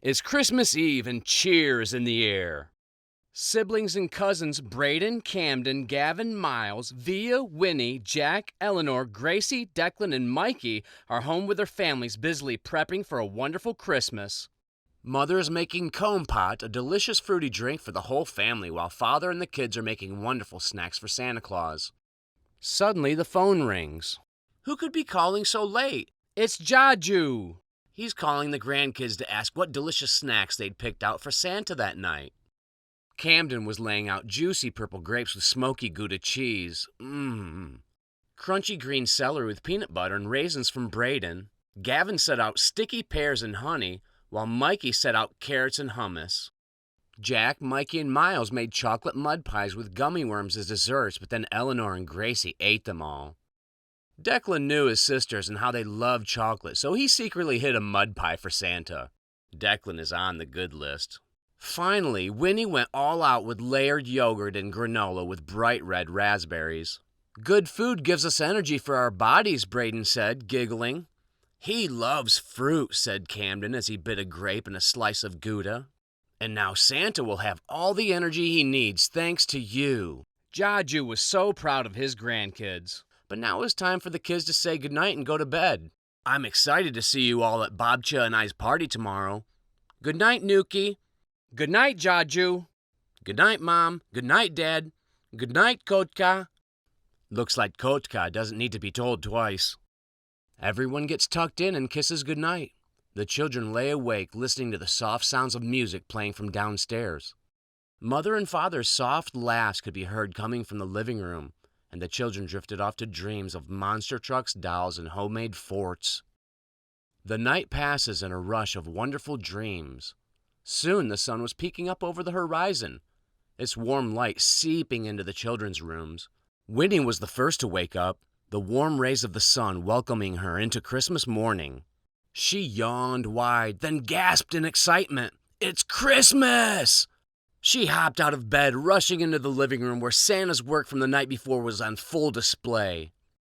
It's Christmas Eve and cheers in the air. Siblings and cousins Brayden, Camden, Gavin, Miles, Via, Winnie, Jack, Eleanor, Gracie, Declan, and Mikey are home with their families busily prepping for a wonderful Christmas. Mother is making compote, a delicious fruity drink for the whole family, while Father and the kids are making wonderful snacks for Santa Claus. Suddenly, the phone rings. Who could be calling so late? It's Dziadzui. He's calling the grandkids to ask what delicious snacks they'd picked out for Santa that night. Camden was laying out juicy purple grapes with smoky Gouda cheese. Crunchy green celery with peanut butter and raisins from Brayden. Gavin set out sticky pears and honey, while Mikey set out carrots and hummus. Jack, Mikey, and Miles made chocolate mud pies with gummy worms as desserts, but then Eleanor and Gracie ate them all. Declan knew his sisters and how they loved chocolate, so he secretly hid a mud pie for Santa. Declan is on the good list. Finally, Winnie went all out with layered yogurt and granola with bright red raspberries. Good food gives us energy for our bodies, Brayden said, giggling. He loves fruit, said Camden as he bit a grape and a slice of Gouda. And now Santa will have all the energy he needs thanks to you. Dziadzui was so proud of his grandkids. But now it's time for the kids to say goodnight and go to bed. I'm excited to see you all at Babcha and I's party tomorrow. Good night, Nuki. Good night, Dziadzui. Good night, Mom. Good night, Dad. Good night, Kotka. Looks like Kotka doesn't need to be told twice. Everyone gets tucked in and kisses goodnight. The children lay awake listening to the soft sounds of music playing from downstairs. Mother and Father's soft laughs could be heard coming from the living room, and the children drifted off to dreams of monster trucks, dolls, and homemade forts. The night passes in a rush of wonderful dreams. Soon the sun was peeking up over the horizon, its warm light seeping into the children's rooms. Winnie was the first to wake up, the warm rays of the sun welcoming her into Christmas morning. She yawned wide, then gasped in excitement. It's Christmas! She hopped out of bed, rushing into the living room where Santa's work from the night before was on full display.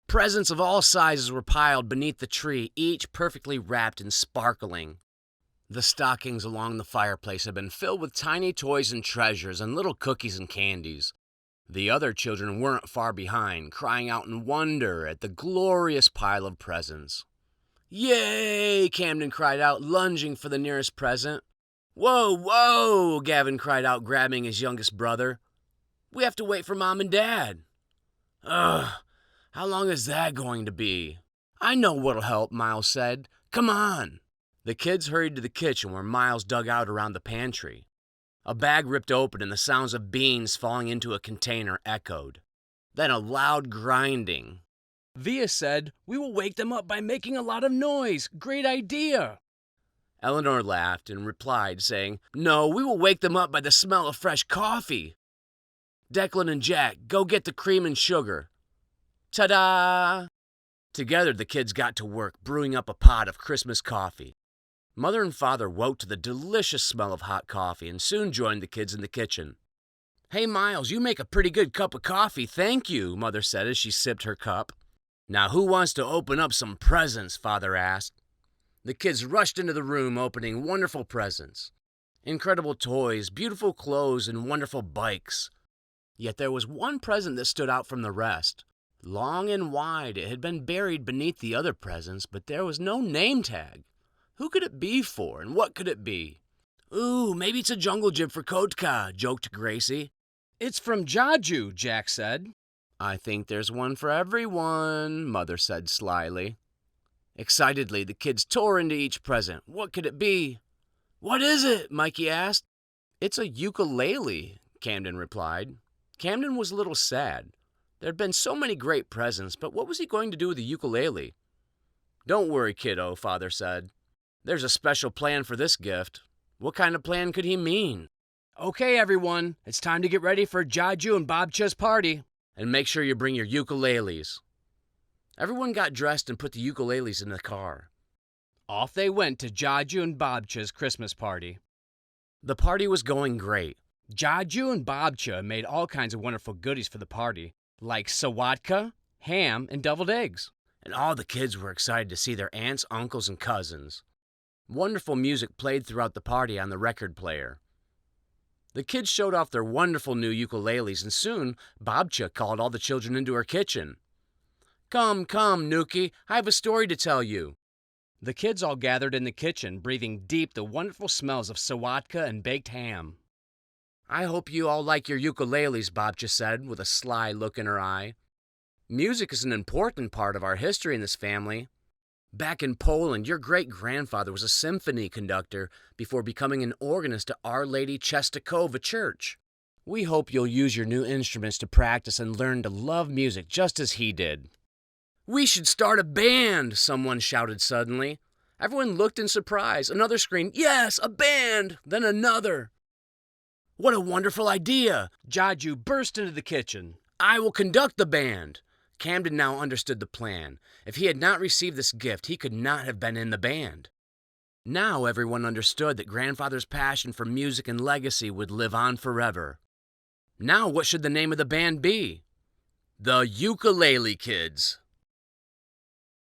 Presents of all sizes were piled beneath the tree, each perfectly wrapped and sparkling. The stockings along the fireplace had been filled with tiny toys and treasures and little cookies and candies. The other children weren't far behind, crying out in wonder at the glorious pile of presents. Yay! Camden cried out, lunging for the nearest present. Whoa, whoa! Gavin cried out, grabbing his youngest brother. We have to wait for Mom and Dad. Ugh, how long is that going to be? I know what'll help, Miles said. Come on! The kids hurried to the kitchen where Miles dug out around the pantry. A bag ripped open and the sounds of beans falling into a container echoed. Then a loud grinding. Via said, we will wake them up by making a lot of noise. Great idea! Eleanor laughed and replied, saying, no, we will wake them up by the smell of fresh coffee. Declan and Jack, go get the cream and sugar. Ta-da! Together the kids got to work, brewing up a pot of Christmas coffee. Mother and Father woke to the delicious smell of hot coffee and soon joined the kids in the kitchen. Hey, Miles, you make a pretty good cup of coffee, thank you, Mother said as she sipped her cup. Now who wants to open up some presents, Father asked. The kids rushed into the room, opening wonderful presents. Incredible toys, beautiful clothes, and wonderful bikes. Yet there was one present that stood out from the rest. Long and wide, it had been buried beneath the other presents, but there was no name tag. Who could it be for, and what could it be? Ooh, maybe it's a jungle jib for Kotka, joked Gracie. It's from Dziadzui, Jack said. I think there's one for everyone, Mother said slyly. Excitedly, the kids tore into each present. What could it be? What is it? Mikey asked. It's a ukulele, Camden replied. Camden was a little sad. There had been so many great presents, but what was he going to do with the ukulele? Don't worry, kiddo, Father said. There's a special plan for this gift. What kind of plan could he mean? Okay, everyone, it's time to get ready for Dziadzui and Babcha's party. And make sure you bring your ukuleles. Everyone got dressed and put the ukuleles in the car. Off they went to Dziadzui and Babcha's Christmas party. The party was going great. Dziadzui and Babcha made all kinds of wonderful goodies for the party, like sawatka, ham, and deviled eggs. And all the kids were excited to see their aunts, uncles, and cousins. Wonderful music played throughout the party on the record player. The kids showed off their wonderful new ukuleles, and soon Babcha called all the children into her kitchen. Come, Nuki, I have a story to tell you. The kids all gathered in the kitchen, breathing deep the wonderful smells of sawatka and baked ham. I hope you all like your ukuleles, Babcha said, with a sly look in her eye. Music is an important part of our history in this family. Back in Poland, your great-grandfather was a symphony conductor before becoming an organist at Our Lady Czestochowa Church. We hope you'll use your new instruments to practice and learn to love music just as he did. We should start a band, someone shouted suddenly. Everyone looked in surprise. Another screamed, yes, a band! Then another. What a wonderful idea! Dziadzui burst into the kitchen. I will conduct the band. Camden now understood the plan. If he had not received this gift, he could not have been in the band. Now everyone understood that Grandfather's passion for music and legacy would live on forever. Now what should the name of the band be? The Ukulele Kids.